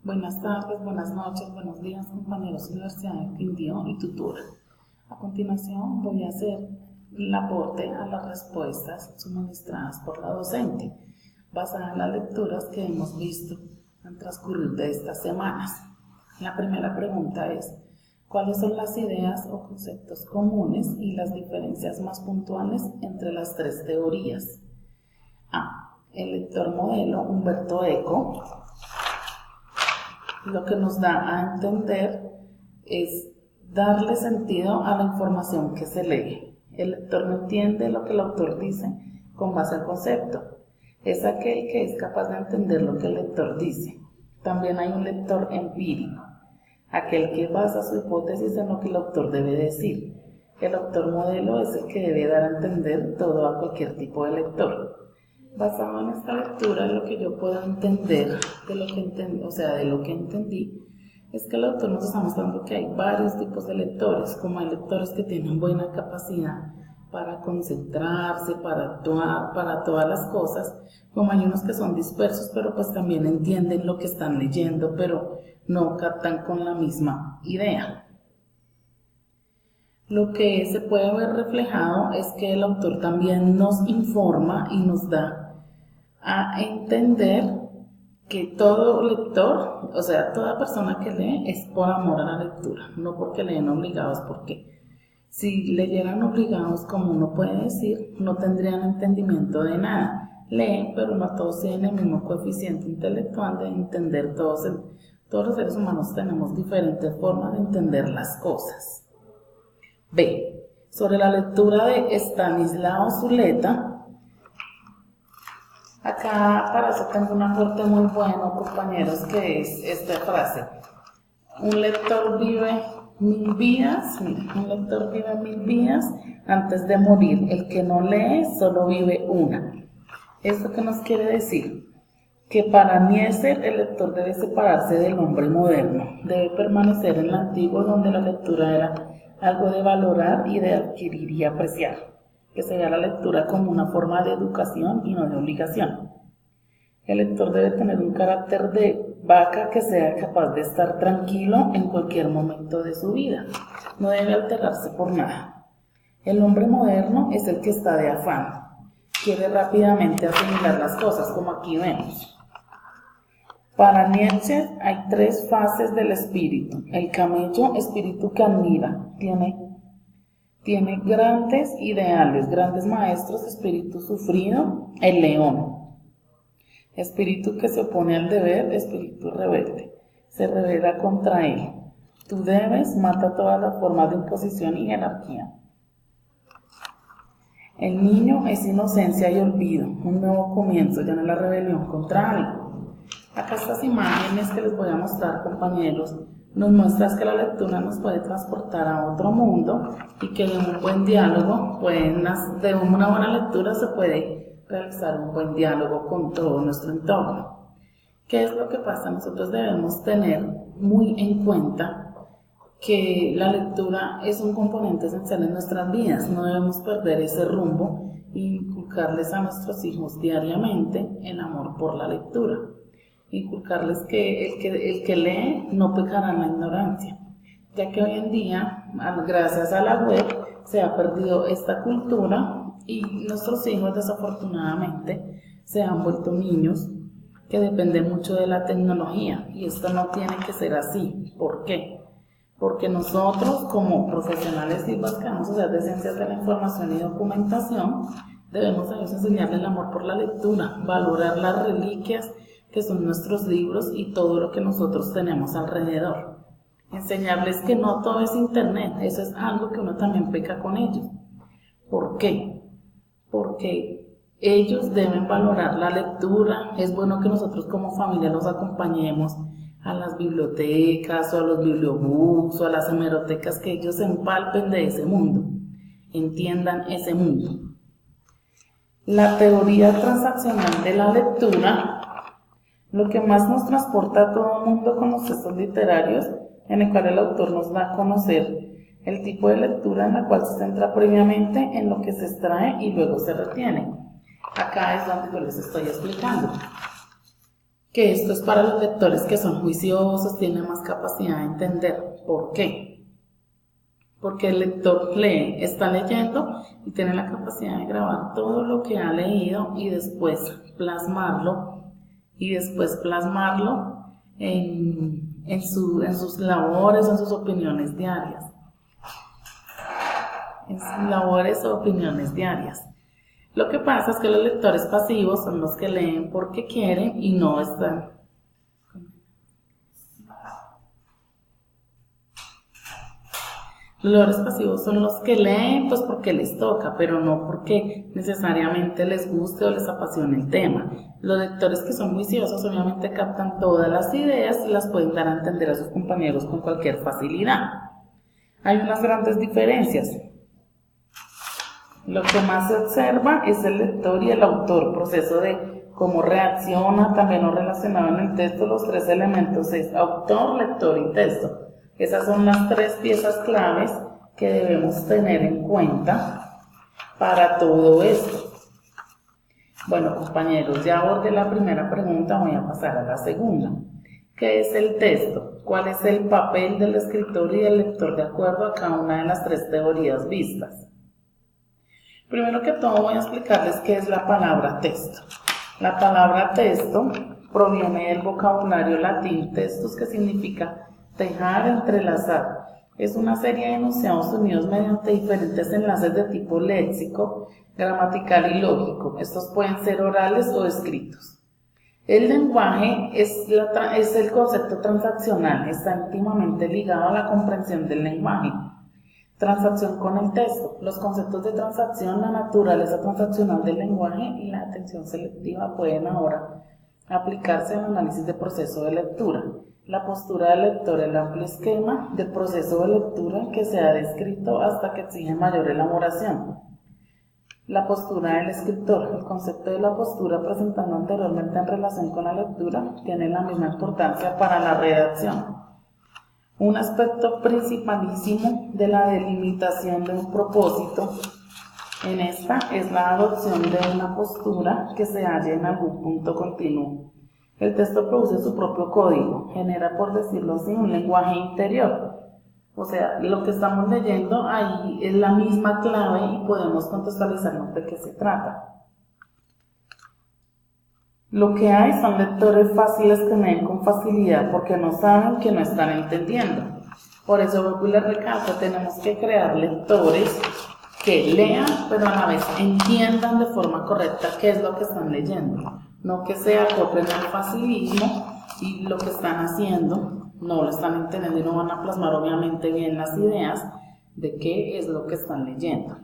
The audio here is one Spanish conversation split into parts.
Buenas tardes, buenas noches, buenos días, compañeros Universidad del Quindío y tutora. A continuación voy a hacer el aporte a las respuestas suministradas por la docente, basadas en las lecturas que hemos visto al transcurrir de estas semanas. La primera pregunta es: ¿cuáles son las ideas o conceptos comunes y las diferencias más puntuales entre las tres teorías? A. El lector modelo Umberto Eco lo que nos da a entender es darle sentido a la información que se lee. El lector no entiende lo que el autor dice con base al concepto. Es aquel que es capaz de entender lo que el lector dice. También hay un lector empírico, aquel que basa su hipótesis en lo que el autor debe decir. El autor modelo es el que debe dar a entender todo a cualquier tipo de lector. Basado en esta lectura, lo que yo puedo entender de lo que entendí, es que el autor nos está mostrando que hay varios tipos de lectores, como hay lectores que tienen buena capacidad para concentrarse, para actuar, para todas las cosas, como hay unos que son dispersos, pero pues también entienden lo que están leyendo, pero no captan con la misma idea. Lo que se puede ver reflejado es que el autor también nos informa y nos da a entender que todo lector, o sea, toda persona que lee es por amor a la lectura, no porque leen obligados, porque si leyeran obligados, como uno puede decir, no tendrían entendimiento de nada. Leen, pero no todos tienen el mismo coeficiente intelectual de entender todos los seres humanos tenemos diferentes formas de entender las cosas. B. Sobre la lectura de Estanislao Zuleta. Acá para eso tengo un aporte muy bueno, compañeros, que es esta frase: un lector vive 1000 vidas, un lector vive 1000 vidas antes de morir, el que no lee solo vive una. ¿Esto qué nos quiere decir? Que para Nietzsche el lector debe separarse del hombre moderno, debe permanecer en lo antiguo, donde la lectura era algo de valorar y de adquirir y apreciar, que se vea la lectura como una forma de educación y no de obligación. El lector debe tener un carácter de vaca que sea capaz de estar tranquilo en cualquier momento de su vida, no debe alterarse por nada. El hombre moderno es el que está de afán, quiere rápidamente asimilar las cosas, como aquí vemos. Para Nietzsche hay tres fases del espíritu. El camello, espíritu que admira, tiene grandes ideales, grandes maestros, espíritu sufrido. El león, espíritu que se opone al deber, espíritu rebelde, se rebela contra él. Tú debes, mata todas las formas de imposición y jerarquía. El niño es inocencia y olvido, un nuevo comienzo, ya no la rebelión contra algo. Acá estas imágenes que les voy a mostrar, compañeros, nos muestran que la lectura nos puede transportar a otro mundo y que de un buen diálogo, de una buena lectura se puede realizar un buen diálogo con todo nuestro entorno. ¿Qué es lo que pasa? Nosotros debemos tener muy en cuenta que la lectura es un componente esencial en nuestras vidas, no debemos perder ese rumbo e inculcarles a nuestros hijos diariamente el amor por la lectura. Inculcarles que el que lee no pecará en la ignorancia, ya que hoy en día, gracias a la web, se ha perdido esta cultura y nuestros hijos desafortunadamente se han vuelto niños que dependen mucho de la tecnología, y esto no tiene que ser así. ¿Por qué? Porque nosotros, como profesionales y vascanos, o sea, de ciencias de la información y documentación, debemos a ellos enseñarles el amor por la lectura, valorar las reliquias que son nuestros libros y todo lo que nosotros tenemos alrededor. Enseñarles que no todo es internet, eso es algo que uno también peca con ellos. ¿Por qué? Porque ellos deben valorar la lectura. Es bueno que nosotros como familia los acompañemos a las bibliotecas o a los bibliobooks o a las hemerotecas, que ellos se empalpen de ese mundo, entiendan ese mundo. La teoría transaccional de la lectura, lo que más nos transporta a todo el mundo con los textos literarios, en el cual el autor nos da a conocer el tipo de lectura en la cual se centra previamente en lo que se extrae y luego se retiene. Acá es donde yo les estoy explicando. que esto es para los lectores que son juiciosos, tienen más capacidad de entender. ¿Por qué? Porque el lector lee, está leyendo y tiene la capacidad de grabar todo lo que ha leído y después plasmarlo en sus labores, en sus opiniones diarias. Lo que pasa es que los lectores pasivos son los que leen porque quieren y no están. Los lectores pasivos son los que leen pues porque les toca, pero no porque necesariamente les guste o les apasione el tema. Los lectores que son juiciosos obviamente captan todas las ideas y las pueden dar a entender a sus compañeros con cualquier facilidad. Hay unas grandes diferencias. Lo que más se observa es el lector y el autor, proceso de cómo reacciona, también lo relacionado en el texto, los tres elementos es autor, lector y texto. Esas son las tres piezas claves que debemos tener en cuenta para todo esto. Bueno, compañeros, ya abordé la primera pregunta, voy a pasar a la segunda. ¿Qué es el texto? ¿Cuál es el papel del escritor y del lector de acuerdo a cada una de las tres teorías vistas? Primero que todo voy a explicarles qué es la palabra texto. La palabra texto proviene del vocabulario latín textus, que significa tejar, entrelazar. Es una serie de enunciados unidos mediante diferentes enlaces de tipo léxico, gramatical y lógico. Estos pueden ser orales o escritos. El lenguaje es el concepto transaccional, está íntimamente ligado a la comprensión del lenguaje. Transacción con el texto. Los conceptos de transacción, la naturaleza transaccional del lenguaje y la atención selectiva pueden ahora aplicarse al análisis de proceso de lectura. La postura del lector, el amplio esquema del proceso de lectura que se ha descrito hasta que exige mayor elaboración. La postura del escritor. El concepto de la postura presentado anteriormente en relación con la lectura tiene la misma importancia para la redacción. Un aspecto principalísimo de la delimitación de un propósito en esta es la adopción de una postura que se halle en algún punto continuo. El texto produce su propio código, genera, por decirlo así, un lenguaje interior. O sea, lo que estamos leyendo ahí es la misma clave y podemos contextualizarnos de qué se trata. Lo que hay son lectores fáciles que leen con facilidad porque no saben que no están entendiendo. Por eso vuelvo y les recalco, tenemos que crear lectores que lean, pero a la vez entiendan de forma correcta qué es lo que están leyendo. No que se acoplen al facilismo y lo que están haciendo no lo están entendiendo y no van a plasmar obviamente bien las ideas de qué es lo que están leyendo.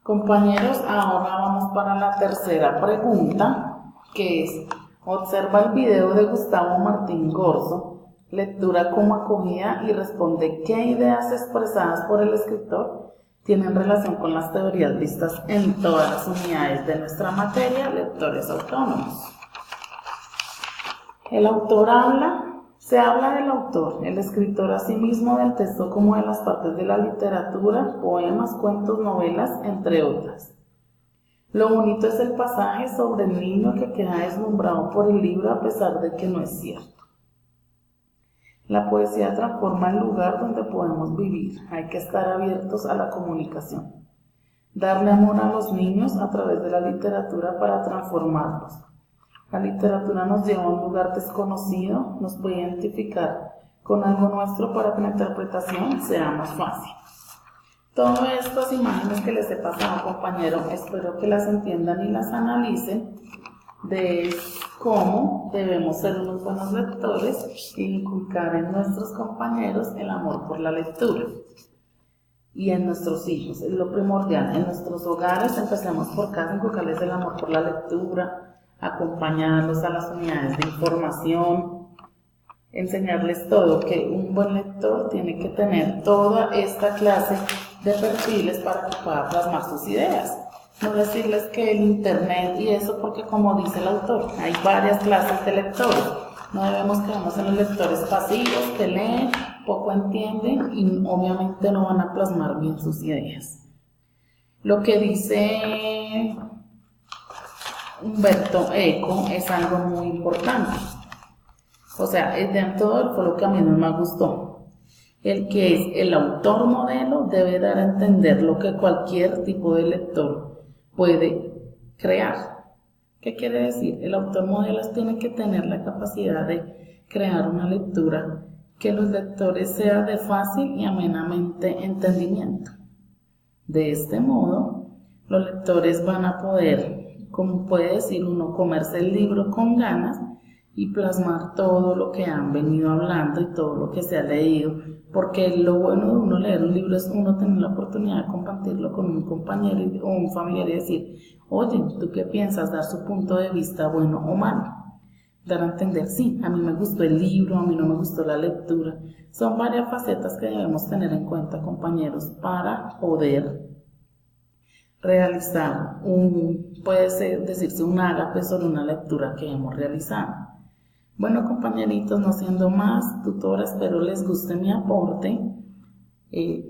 Compañeros, ahora vamos para la tercera pregunta, que es: observa el video de Gustavo Martín Gorzo, lectura como acogida, y responde qué ideas expresadas por el escritor tienen relación con las teorías vistas en todas las unidades de nuestra materia, lectores autónomos. El autor se habla del autor, el escritor asimismo del texto como de las partes de la literatura, poemas, cuentos, novelas, entre otras. Lo bonito es el pasaje sobre el niño que queda deslumbrado por el libro a pesar de que no es cierto. La poesía transforma el lugar donde podemos vivir. Hay que estar abiertos a la comunicación. Darle amor a los niños a través de la literatura para transformarlos. La literatura nos lleva a un lugar desconocido, nos puede identificar con algo nuestro para que la interpretación sea más fácil. Todas estas imágenes que les he pasado, compañeros, espero que las entiendan y las analicen de cómo debemos ser unos buenos lectores e inculcar en nuestros compañeros el amor por la lectura. Y en nuestros hijos, es lo primordial. En nuestros hogares empecemos por casa, inculcarles el amor por la lectura, acompañarlos a las unidades de información, enseñarles todo, que un buen lector tiene que tener toda esta clase de perfiles para que pueda plasmar sus ideas. No decirles que el internet y eso, porque como dice el autor, hay varias clases de lectores. No debemos quedarnos en los lectores pasivos que leen, poco entienden y obviamente no van a plasmar bien sus ideas. Lo que dice Humberto Eco es algo muy importante. O sea, de todo fue lo que a mí no me gustó. El que es el autor modelo debe dar a entender lo que cualquier tipo de lector puede crear. ¿Qué quiere decir? El autor modelo tiene que tener la capacidad de crear una lectura que los lectores sea de fácil y amenamente entendimiento. De este modo, los lectores van a poder, como puede decir uno, comerse el libro con ganas y plasmar todo lo que han venido hablando y todo lo que se ha leído, porque lo bueno de uno leer un libro es uno tener la oportunidad de compartirlo con un compañero o un familiar y decir, oye, ¿tú qué piensas? Dar su punto de vista bueno o malo. Dar a entender, sí, a mí me gustó el libro, a mí no me gustó la lectura. Son varias facetas que debemos tener en cuenta, compañeros, para poder realizar puede decirse un ágape sobre una lectura que hemos realizado. Bueno, compañeritos, no siendo más, tutora, espero les guste mi aporte.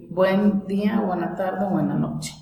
Buen día, buena tarde, buena noche.